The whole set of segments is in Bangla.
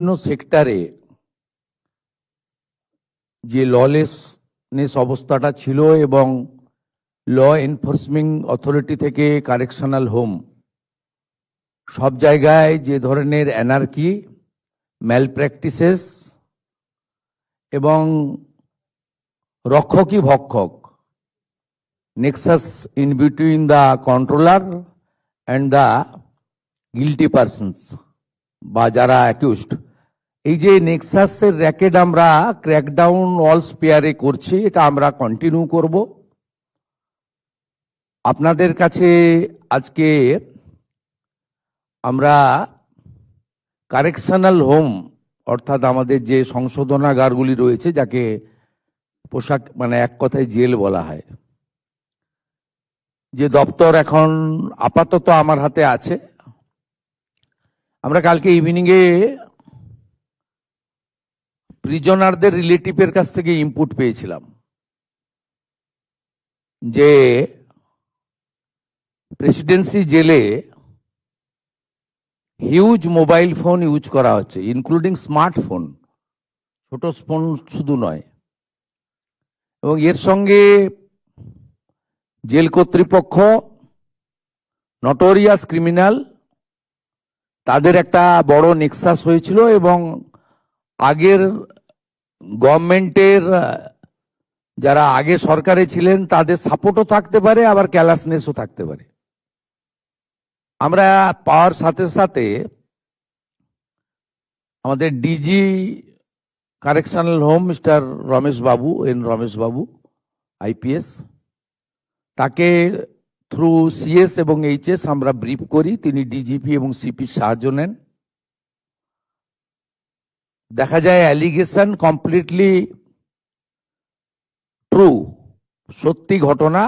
বিভিন্ন সেক্টরে যে ললেসনেস অবস্থাটা ছিল এবং ল এনফোর্সমেন্ট অথরিটি থেকে কারেকশনাল হোম সব জায়গায় যে ধরনের অ্যানার্কি, ম্যাল প্র্যাকটিসেস এবং রক্ষকই ভক্ষক, nexus in between the controller and the guilty persons বা যারা অ্যাকিউজড, এই যে নেক্সাসের র্যাকেট আমরা ক্র্যাকডাউন অল স্পেয়ারে করছি, এটা আমরা কন্টিনিউ করব। আপনাদের কাছে আজকে আমরা কারেকশনাল হোম অর্থাৎ আমাদের যে সংশোধনাগারগুলি রয়েছে, যাকে পোশাক মানে এক কথায় জেল বলা হয়, যে দপ্তর এখন আপাতত আমার হাতে আছে। আমরা কালকে ইভিনিং এ প্রিজনারদের রিলেটিভের কাছ থেকে ইনপুট পেয়েছিলাম যে প্রেসিডেন্সি জেলে হিউজ মোবাইল ফোন ইউজ করা হচ্ছে, ইনক্লুডিং স্মার্টফোন, ছোট ফোন শুধু নয়। এবং এর সঙ্গে জেল কর্তৃপক্ষ, নটোরিয়াস ক্রিমিনাল, তাদের একটা বড় নেক্সাস হয়েছিল এবং আগের গভর্নমেন্টের যারা আগে সরকারে ছিলেন তাদের সাপোর্টও থাকতে পারে, আবার ক্যালাসনেসও থাকতে পারে। আমরা পাওয়ার সাথে সাথে আমাদের DG correctional home mister Ramesh Babu, Ramesh Babu IPS, তাকে থ্রু সিএস এবং এইচএস আমরা ব্রিফ করি। তিনি ডিজিপি এবং সিপি সাহায্য নেন। দেখা যায় অ্যালিগেশন কমপ্লিটলি ট্রু, সত্যি ঘটনা।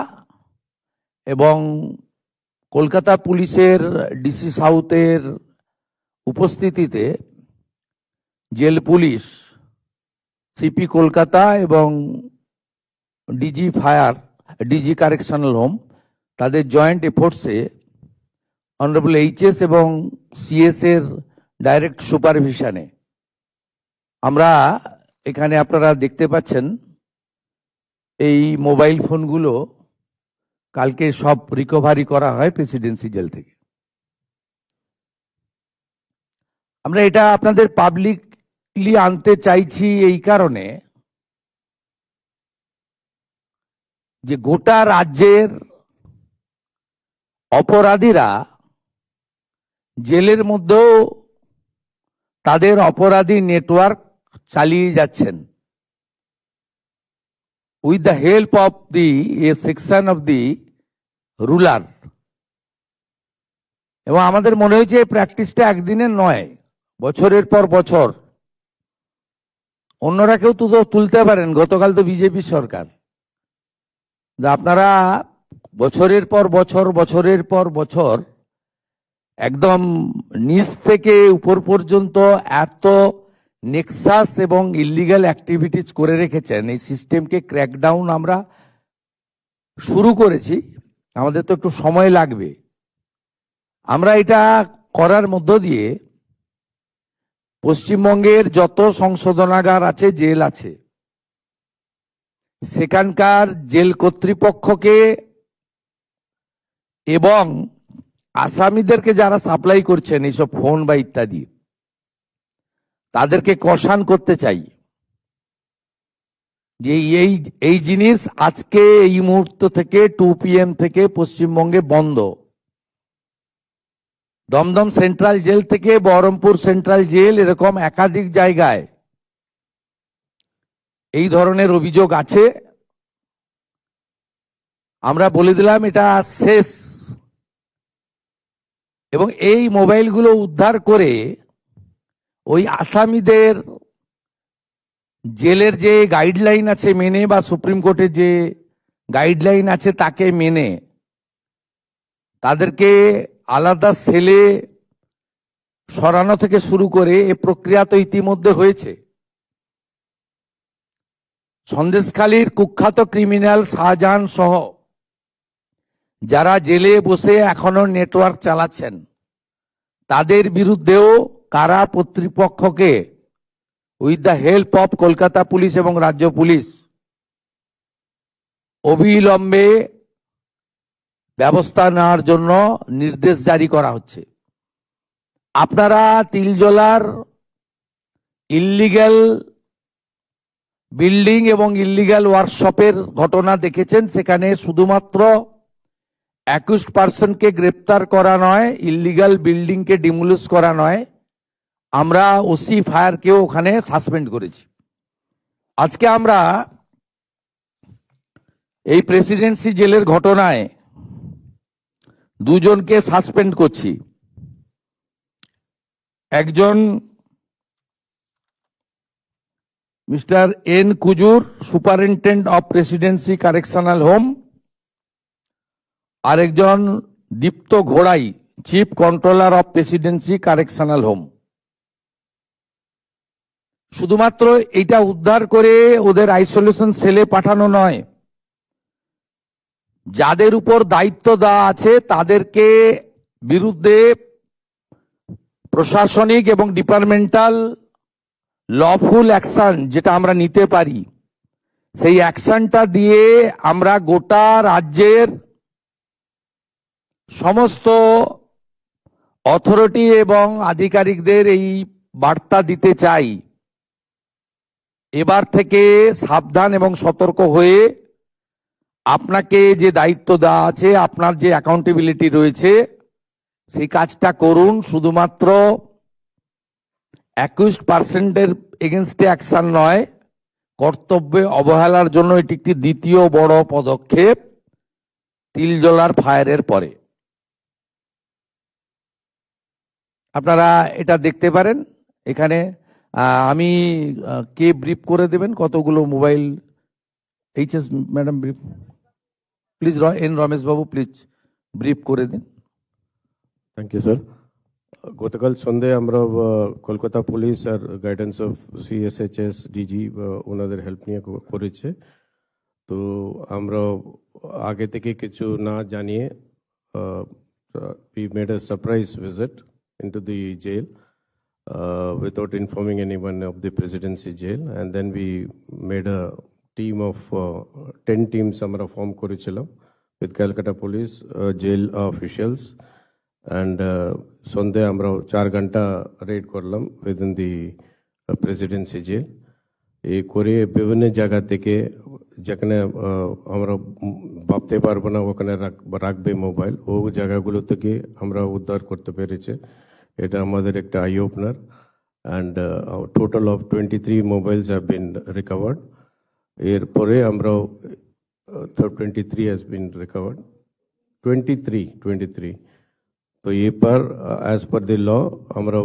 এবং কলকাতা পুলিশের ডিসি সাউথের উপস্থিতিতে জেল পুলিশ, সিপি কলকাতা এবং DG fire, DG correctional home, তাদের জয়েন্ট এফোর্টসে অনারেবল এইচএস এবং সিএস এর ডাইরেক্ট সুপারভিশনে আমরা এখানে আপনারা দেখতে পাচ্ছেন এই মোবাইল ফোনগুলো কালকে সব রিকভারি করা হয় প্রেসিডেন্সি জেল থেকে। আমরা এটা আপনাদের পাবলিকলি আনতে চাইছি এই কারণে যে গোটা রাজ্যের অপরাধীরা জেলের মধ্যেও তাদের অপরাধী নেটওয়ার্ক চালিয়ে যাচ্ছেন with the help of the A section of the ruler. এবং আমাদের মনে হয়েছে এই প্র্যাকটিসটা একদিনের নয়, বছরের পর বছর। অন্যরা কেউ তো তুলতে পারেন, গতকাল তো বিজেপি সরকার। আপনারা বছরের পর বছর, বছরের পর বছর একদম নিচ থেকে উপর পর্যন্ত এত নেক্সাস এবং ইলিগাল অ্যাক্টিভিটিস করে রেখেছেন। এই সিস্টেমকে ক্র্যাকডাউন আমরা শুরু করেছি, আমাদের তো একটু সময় লাগবে। আমরা এটা করার মধ্য দিয়ে পশ্চিমবঙ্গের যত সংশোধনাগার আছে, জেল আছে, সেখানকার জেল কর্তৃপক্ষকে এবং আসামিদেরকে যারা সাপ্লাই করছেন এইসব ফোন বা ইত্যাদি, তাদেরকে কষান করতে চাই যে এই জিনিস আজকে এই মুহূর্ত থেকে 2 PM থেকে পশ্চিমবঙ্গে বন্ধ। দমদম সেন্ট্রাল জেল থেকে বহরমপুর সেন্ট্রাল জেল, এরকম একাধিক জায়গায় এই ধরনের অভিযোগ আছে। আমরা বলে দিলাম এটা শেষ। এবং এই মোবাইলগুলো উদ্ধার করে ওই আসামিদের জেলের যে গাইডলাইন আছে মেনে, বা সুপ্রিম কোর্টের যে গাইডলাইন আছে তাকে মেনে, তাদেরকে আলাদা সেলে সরানো থেকে শুরু করে এ প্রক্রিয়া তো ইতিমধ্যে হয়েছে। সন্দেশখালীর কুখ্যাত ক্রিমিনাল শাহজাহান সহ যারা জেলে বসে এখনো নেটওয়ার্ক চালাচ্ছেন, তাদের বিরুদ্ধেও কারা কর্তৃপক্ষকে with the help of Kolkata police এবং রাজ্য পুলিশ অবিলম্বে ব্যবস্থা নেওয়ার জন্য নির্দেশ জারি করা হচ্ছে। আপনারা তিলজলার ইল্লিগ্যাল বিল্ডিং এবং ইল্লিগ্যাল ওয়ার্কশপের ঘটনা দেখেছেন। সেখানে শুধুমাত্র 21% কে গ্রেপ্তার করা নয়, ইল্লিগ্যাল বিল্ডিং কে ডিমোলিশ করা নয়, আমরা ওসি ফায়ারকেও ওখানে সাসপেন্ড করেছি। আজকে আমরা এই প্রেসিডেন্সি জেলের ঘটনায় দুজনকে সাসপেন্ড করছি। একজন mister N Kujur, superintendent of Presidency correctional home, আরেকজন দীপ্ত ঘোড়াই, chief controller of Presidency correctional home. শুধুমাত্র এটা উদ্ধার করে ওদের আইসোলেশন সেলে পাঠানো নয়, যাদের উপর দায়িত্ব দেওয়া আছে তাদেরকে বিরুদ্ধে প্রশাসনিক এবং ডিপার্টমেন্টাল লফুল অ্যাকশন যেটা আমরা নিতে পারি, সেই অ্যাকশনটা দিয়ে আমরা গোটা রাজ্যের সমস্ত অথরিটি এবং আধিকারিকদের এই বার্তা দিতে চাই, এবার থেকে সাবধান এবং সতর্ক হয়ে আপনাকে যে দায়িত্ব দেওয়া আছে, আপনার যে অ্যাকাউন্টেবিলিটি রয়েছে, সেই কাজটা করুন। শুধুমাত্র 21% এগেনস্টে অ্যাকশন নয়, কর্তব্যে অবহেলার জন্য এটি একটি দ্বিতীয় বড় পদক্ষেপ তিলজলার ফায়ারের পরে। আপনারা এটা দেখতে পারেন এখানে। আমি কে ব্রিফ করে দেবেন কতগুলো mobile? HS madam brief please. N Ramesh babu please brief করে দিন। Thank you sir. গতকাল সন্ধ্যে আমরা কলকাতা পুলিশ আর গাইডেন্স অফ সিএসএইচএস ডিজি ওনাদের হেল্প নিয়ে করেছে। তো আমরা আগে থেকে কিছু না জানিয়ে we made a surprise visit into the jail without informing anyone of the presidency jail, and then we made a team of 10 teams আমরা ফর্ম করেছিলাম with Calcutta police jail officials, and সন্ধ্যে আমরা 4 ঘন্টা রেড করলাম within the presidency jail। এই করে বিভিন্ন জায়গা থেকে যেখানে আমরা ভাবতে পারবো না ওখানে রাখবে মোবাইল, ও জায়গাগুলো থেকে আমরা উদ্ধার করতে পেরেছে। এটা আমাদের একটা I opener. And total of 23 mobiles have been recovered. এরপরে আমরা 23 হ্যাজ বিন রিকভার্ড, 23। তো এরপর অ্যাজ পার দি ল আমরা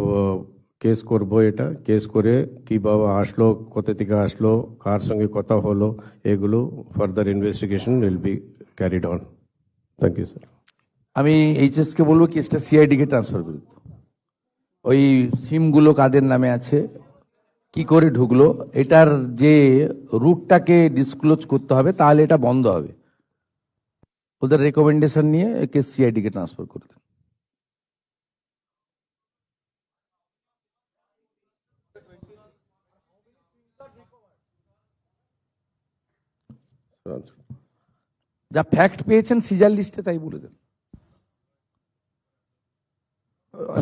কেস করবো। এটা কেস করে কিভাবে আসলো, কোথা থেকে আসলো, কার সঙ্গে কথা হলো, এগুলো further investigation will be carried on. Thank you sir. আমি এইচএস কে বলবো কেসটা সিআইডি কে ট্রান্সফার করে দিতে। ওই সিমগুলো কাদের নামে আছে, কি করে ঢুকলো, এটার যে রুটটাকে ডিসক্লোজ করতে হবে, তাহলে এটা বন্ধ হবে। ওদের রেকমেন্ডেশন নিয়ে কেস সিআইডি কে ট্রান্সফার করে দেন। যা ফ্যাক্ট পেয়েছেন সিজার লিস্টে তাই বলে দেন।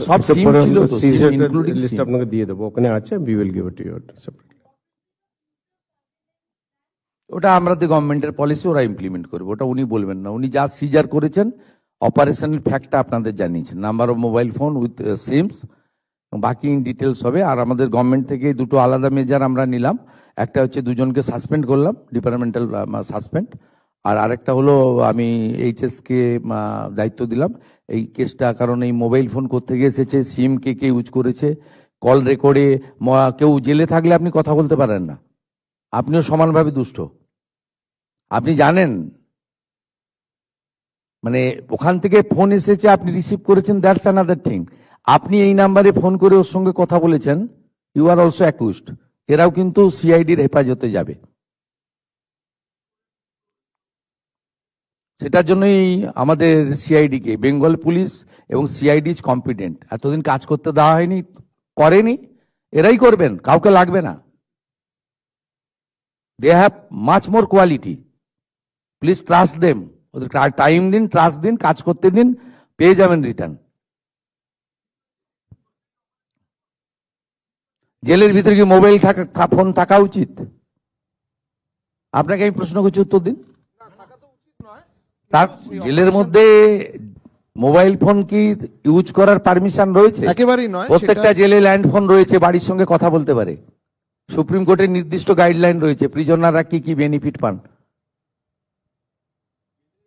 সব সিম ছিল তো, ইনক্লুডিং লিস্ট আপনাকে দিয়ে দেবো, ওখানে আছে, we will give it to you separately. ওটা আমাদের গভর্নমেন্টের পলিসি, ওরা ইমপ্লিমেন্ট করবে, ওটা উনি বলবেন না। উনি যা সিজার করেছেন অপারেশনাল ফ্যাক্টটা আপনাদের জানিয়েছেন, number of mobile phone with seems, বাকি ইন ডিটেলস হবে। আর আমাদের গভর্নমেন্ট থেকে দুটো আলাদা মেজার আমরা নিলাম। একটা হচ্ছে দুজনকে সাসপেন্ড করলাম, ডিপার্টমেন্টাল সাসপেন্ড, আর আরেকটা হলো আমি এইচএস কে দায়িত্ব দিলাম এই কেসটা। কারণ এই মোবাইল ফোন করতে গিয়ে এসেছে, সিম কে কে ইউজ করেছে, কল রেকর্ডে কেউ জেলে থাকলে আপনি কথা বলতে পারেন না, আপনিও সমানভাবে দুষ্ট। আপনি জানেন মানে ওখান থেকে ফোন এসেছে, আপনি রিসিভ করেছেন, দ্যাটস অ্যানাদার থিং। আপনি এই নাম্বারে ফোন করে ওর সঙ্গে কথা বলেছেন, ইউ আর অলসো অ্যাকিউজড। এরাও কিন্তু সিআইডির হেফাজতে যাবে। সেটার জন্যই আমাদের সিআইডি কে, বেঙ্গল পুলিশ এবং সিআইডি ইজ কম্পিটেন্ট। এতদিন কাজ করতে দেওয়া হয়নি, করেনি, এরাই করবেন, কাউকে লাগবে না। They have much more quality, please trust them. ওদের টাইম দিন, ট্রাস্ট দিন, কাজ করতে দিন, পেয়ে যাবেন রিটার্ন। জেলের ভিতরে কি মোবাইল ফোন থাকা উচিত? আপনাকে আমি প্রশ্ন করছি, উত্তর দিন। তার জেলের মধ্যে মোবাইল ফোন কি ইউজ করার পারমিশন রয়েছে? একেবারেই নয়। প্রত্যেকটা জেলে ল্যান্ড ফোন রয়েছে, বাড়ির সঙ্গে কথা বলতে পারে। সুপ্রিম কোর্টের নির্দিষ্ট গাইডলাইন রয়েছে প্রিজনাররা কি কি বেনিফিট পান।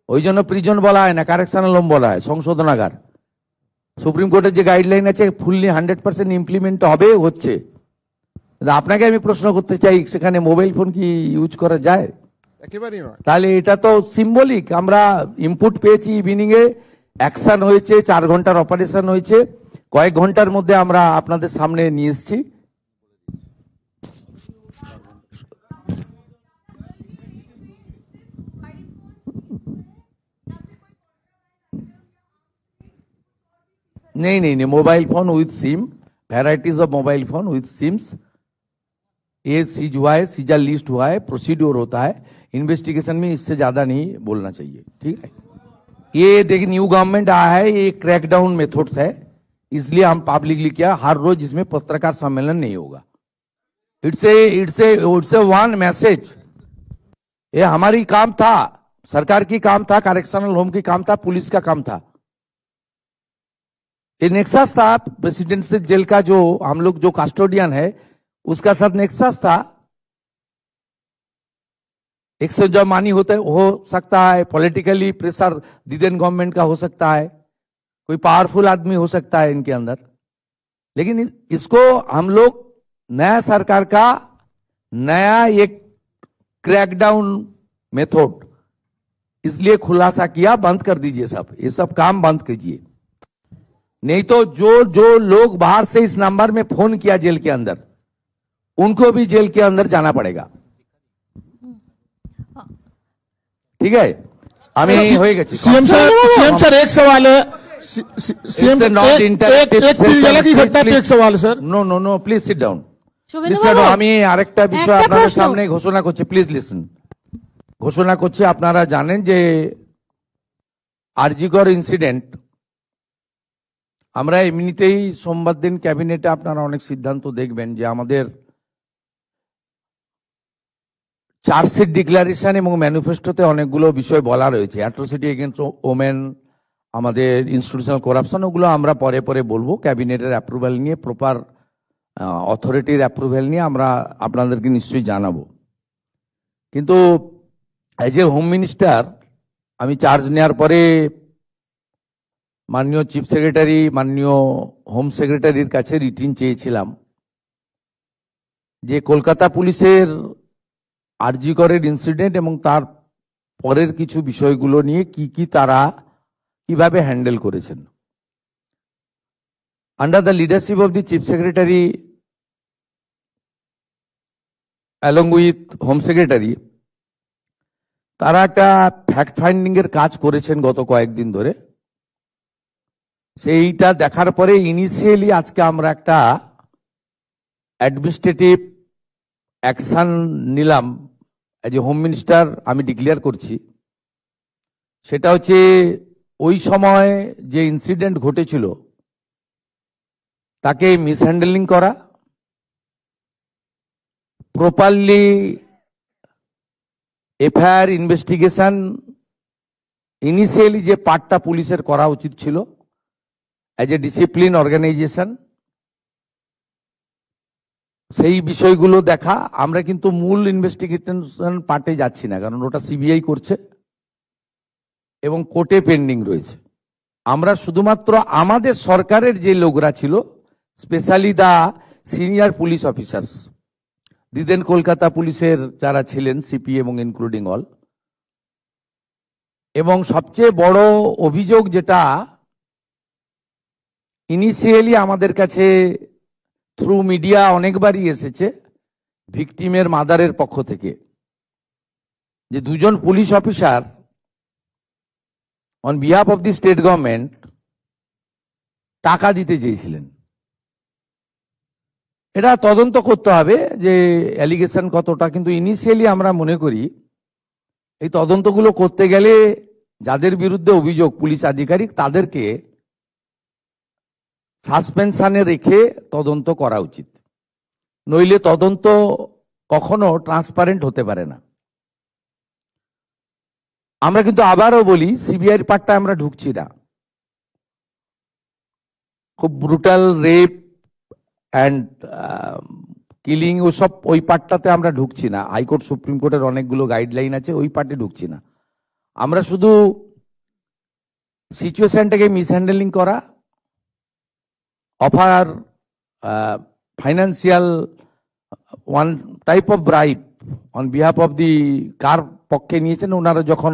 ওই জন্য প্রিজন বলা হয় না, কারেকশনাল হোম বলা হয়, সংশোধনাগার। সুপ্রিম কোর্টের যে গাইডলাইন আছে ফুললি 100% ইমপ্লিমেন্ট হবে, হচ্ছে। আপনাকে আমি প্রশ্ন করতে চাই, সেখানে মোবাইল ফোন কি ইউজ করা যায়? একেবারেই নয়। তাহলে এটা তো সিম্বলিক। আমরা ইনপুট পেয়েছি, ইভিনিং এ অ্যাকশন হয়েছে, 4 ঘন্টার অপারেশন হয়েছে, কয়েক ঘন্টার মধ্যে আমরা আপনাদের সামনে নিয়ে এসেছি। नहीं नहीं नहीं, mobile phone with sim, varieties of mobile phone with sims, ये सीज हुआ है, सीजर लिस्ट हुआ है, प्रोसीड्योर होता है इन्वेस्टिगेशन में, इससे ज्यादा नहीं बोलना चाहिए, ठीक है। ये देखिए न्यू गवर्नमेंट आया है, ये क्रैकडाउन मेथड्स है, इसलिए हम पब्लिकली किया, हर रोज इसमें पत्रकार सम्मेलन नहीं होगा। It's a one message. ये हमारी काम था, सरकार की काम था, करेक्शनल होम की काम था, पुलिस का काम था। ये नेक्सस था प्रेसिडेंशियल जेल का, जो हम लोग जो कस्टोडियन है उसका साथ नेक्सस था। एक से जब मानी होते हो सकता है, पॉलिटिकली प्रेशर दिदेन गवर्नमेंट का हो सकता है, कोई पावरफुल आदमी हो सकता है इनके अंदर, लेकिन इसको हम लोग नया सरकार का नया एक क्रैकडाउन मेथड इसलिए खुलासा किया, बंद कर दीजिए सब, ये सब काम बंद कीजिए। नहीं तो जो जो लोग बाहर से इस नंबर में फोन किया जेल के अंदर, उनको भी जेल के अंदर जाना पड़ेगा, ठीक है। हमें हो गया सीएम सर एक सवाल है। सीएम एक पिलजला की घटना पे एक सवाल है sir. No no no, please sit down. শুভেন্দুবাবু, আমি আরেকটা বিষয় একটা আপনাদের প্রশ্ন। সামনে ঘোষণা করছি, প্লিজ লিসেন। ঘোষণা করছি, আপনারা জানেন যে আরজিকর ইনসিডেন্ট, আমরা এমনিতেই সোমবার দিন ক্যাবিনেটে আপনারা অনেক সিদ্ধান্ত দেখবেন যে আমাদের চার্জশিট ডিক্লারেশন এবং ম্যানিফেস্টোতে অনেকগুলো বিষয় বলা রয়েছে, অ্যাট্রোসিটি এগেইনস্ট ওমেন, আমাদের ইনস্টিটিউশনাল করাপশন, ওগুলো আমরা পরে পরে বলবো। ক্যাবিনেটের অ্যাপ্রুভাল নিয়ে, প্রপার অথরিটির অ্যাপ্রুভাল নিয়ে আমরা আপনাদেরকে নিশ্চয়ই জানাবো। কিন্তু এজ এ হোম মিনিস্টার আমি চার্জ নেওয়ার পরে মাননীয় চিফ সেক্রেটারি, মাননীয় হোম সেক্রেটারির কাছে রিটিন চেয়েছিলাম যে কলকাতা পুলিশের আরজি করের ইনসিডেন্ট এবং তার পরের কিছু বিষয়গুলো নিয়ে কি কি তারা কিভাবে হ্যান্ডেল করেছেন। Under the leadership of the chief secretary along with home secretary, তারা একটা ফ্যাক্ট ফাইন্ডিং এর কাজ করেছেন গত কয়েকদিন ধরে। সেইটা দেখার পরে ইনিশিয়ালি আজকে আমরা একটা অ্যাডমিনিস্ট্রেটিভ অ্যাকশন নিলাম, এজ এ হোম মিনিস্টার আমি ডিক্লেয়ার করছি। সেটা হচ্ছে ওই সময় যে ইনসিডেন্ট ঘটেছিল তাকে মিসহ্যান্ডেলিং করা, প্রপারলি এফআইআর ইনভেস্টিগেশন ইনিশিয়ালি যে পার্টটা পুলিশের করা উচিত ছিল এজ এ ডিসিপ্লিন অর্গানাইজেশন, সেই বিষয়গুলো দেখা। আমরা কিন্তু মূল ইনভেস্টিগেশন পার্টে যাচ্ছি না, কারণ ওটা সিবিআই করছে এবং কোর্টে পেন্ডিং রয়েছে। আমরা শুধুমাত্র আমাদের সরকারের যে লোকরা ছিল, specially the senior police officers, দিদেন কলকাতা পুলিশের যারা ছিলেন সিপি এবং ইনক্লুডিং অল, এবং সবচেয়ে বড় অভিযোগ যেটা ইনিশিয়ালি আমাদের কাছে থ্রু মিডিয়া অনেকবারই এসেছে ভিকটিমের মাদারের পক্ষ থেকে, যে দুজন police officer on behalf of the state government টাকা দিতে চেয়েছিলেন। এটা তদন্ত করতে হবে যে অ্যালিগেশন কতটা, কিন্তু ইনিশিয়ালি আমরা মনে করি এই তদন্তগুলো করতে গেলে যাদের বিরুদ্ধে অভিযোগ পুলিশ আধিকারিক তাদেরকে সাসপেনশনে রেখে তদন্ত করা উচিত, নইলে তদন্ত কখনো ট্রান্সপারেন্ট হতে পারে না। আমরা কিন্তু আবারও বলি সিবিআইর পার্টটা আমরা ঢুকছি না। খুব ব্রুটাল রেপ অ্যান্ড কিলিং ওসব ওই পার্টটাতে আমরা ঢুকছি না। হাইকোর্ট সুপ্রিম কোর্টের অনেকগুলো গাইডলাইন আছে, ওই পার্টে ঢুকছি না। আমরা শুধু সিচুয়েশনটাকে মিসহ্যান্ডেলিং করা, offer financial one type of bribe on behalf of the কার পক্ষে নিয়েছেন ওনারা, যখন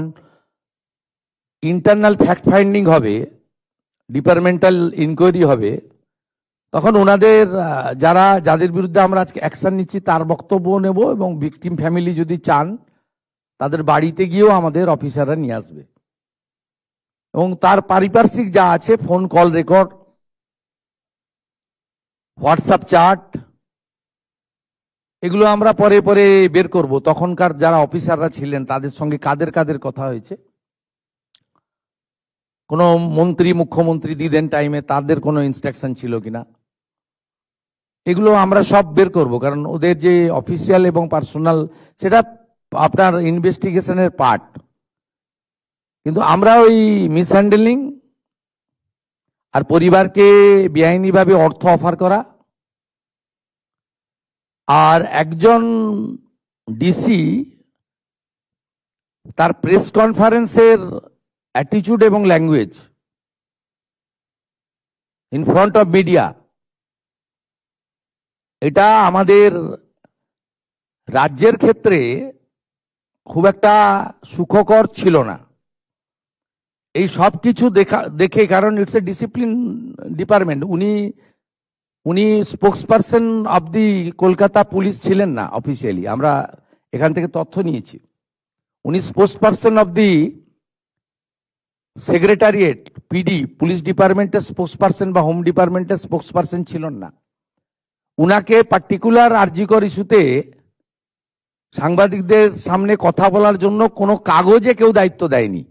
ইন্টারনাল ফ্যাক্ট ফাইন্ডিং হবে, ডিপার্টমেন্টাল ইনকোয়ারি হবে, তখন ওনাদের যাদের বিরুদ্ধে আমরা আজকে অ্যাকশন নিচ্ছি তার বক্তব্য নেব, এবং ভিকটিম ফ্যামিলি যদি চান তাদের বাড়িতে গিয়েও আমাদের অফিসাররা নিয়ে আসবে, এবং তার পারিপার্শ্বিক যা আছে phone call record, WhatsApp chat, এগুলো আমরা পরে পরে বের করব। তখনকার যারা অফিসাররা ছিলেন তাদের সঙ্গে কাদের কাদের কথা হয়েছে, কোনো মন্ত্রী মুখ্যমন্ত্রী দিদেন টাইমে তাদের কোনো ইনস্ট্রাকশন ছিল কিনা, এগুলো আমরা সব বের করব। কারণ ওদের যে অফিসিয়াল এবং পার্সোনাল সেটা আপনার ইনভেস্টিগেশনের পার্ট, কিন্তু আমরা ওই মিসহ্যান্ডেলিং আর পরিবারকে বেআইনিভাবে অর্থ অফার করা, আর একজন ডিসি তার প্রেস কনফারেন্সের অ্যাটিটিউড এবং language in front of media, এটা আমাদের রাজ্যের ক্ষেত্রে খুব একটা সুখকর ছিল না। এই সব কিছু দেখে, কারণ ইটস এ ডিসিপ্লিন ডিপার্টমেন্ট, উনি spokesperson of the Kolkata police ছিলেন না অফিসিয়ালি, আমরা এখান থেকে তথ্য নিয়েছি। উনি spokesperson of the secretariat PD police ডিপার্টমেন্টের স্পোক্সপারসন বা হোম ডিপার্টমেন্টের স্পোক্সপারসন ছিলেন না। উনাকে পার্টিকুলার আরজিকর ইস্যুতে সাংবাদিকদের সামনে কথা বলার জন্য কোনো কাগজে কেউ দায়িত্ব দেয়নি।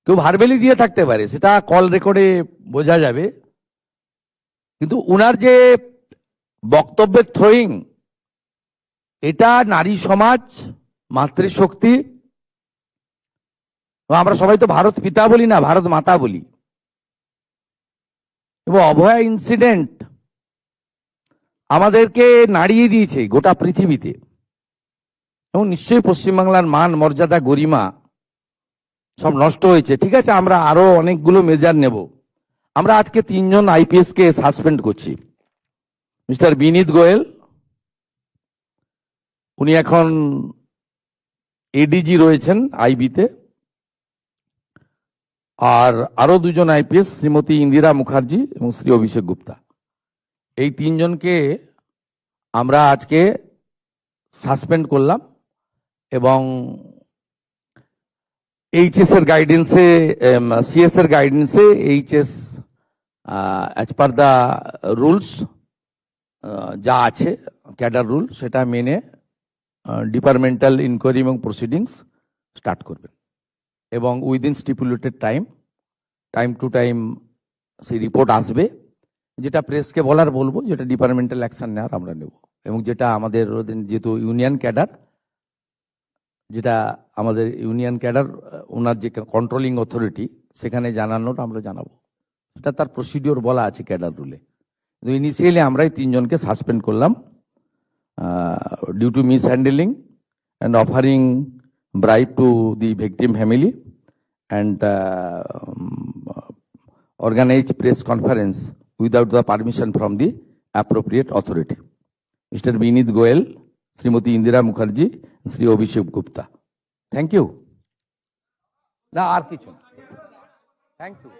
কেউ ভার্বেলি দিয়ে থাকতে পারে, সেটা কল রেকর্ডে বোঝা যাবে, কিন্তু উনার যে বক্তব্যের থ্রোয়িং, এটা নারী সমাজ, মাতৃশক্তি, আমরা সবাই তো ভারত পিতা বলি না, ভারত মাতা বলি, এবং অভয়া ইনসিডেন্ট আমাদেরকে নাড়িয়ে দিয়েছে গোটা পৃথিবীতে, এবং নিশ্চয়ই পশ্চিমবাংলার মান মর্যাদা গরিমা সব নষ্ট হয়েছে। ঠিক আছে, আমরা আরো অনেকগুলো মেজার নেব। আমরা আজকে 3 জন আইপিএস কে সাসপেন্ড করছি। মিস্টার বিনীত গোয়েল, উনি এখন এডিজি রয়েছেন আইবিতে, আর আরো 2 জন আইপিএস, শ্রীমতী ইন্দিরা মুখার্জি এবং শ্রী অভিষেক গুপ্তা, এই 3 জনকে আমরা আজকে সাসপেন্ড করলাম, এবং এইচএস এর গাইডেন্সে, সিএস এর গাইডেন্সে HS as per the rules যা আছে ক্যাডার রুল, সেটা মেনে ডিপার্টমেন্টাল ইনকোয়ারি এবং প্রসিডিংস স্টার্ট করবেন, এবং within stipulated time to time সেই রিপোর্ট আসবে। যেটা প্রেসকে বলার বলবো, যেটা ডিপার্টমেন্টাল অ্যাকশন নেওয়ার আমরা নেব, এবং যেটা আমাদের যেহেতু ইউনিয়ন ক্যাডার, যেটা আমাদের ইউনিয়ন ক্যাডার ওনার যে কন্ট্রোলিং অথরিটি, সেখানে জানানোর আমরা জানাবো, সেটা তার প্রসিডিওর বলা আছে ক্যাডার রুলে। কিন্তু ইনিশিয়ালি আমরাই 3 জনকে সাসপেন্ড করলাম due to mishandling and offering bribe to the victim family and organized press conference without the permission from the appropriate authority. Mr. Binit Goel, Srimati Indira Mukherjee, Sri Abhishek Gupta. Thank you. Na ar kichu. Thank you.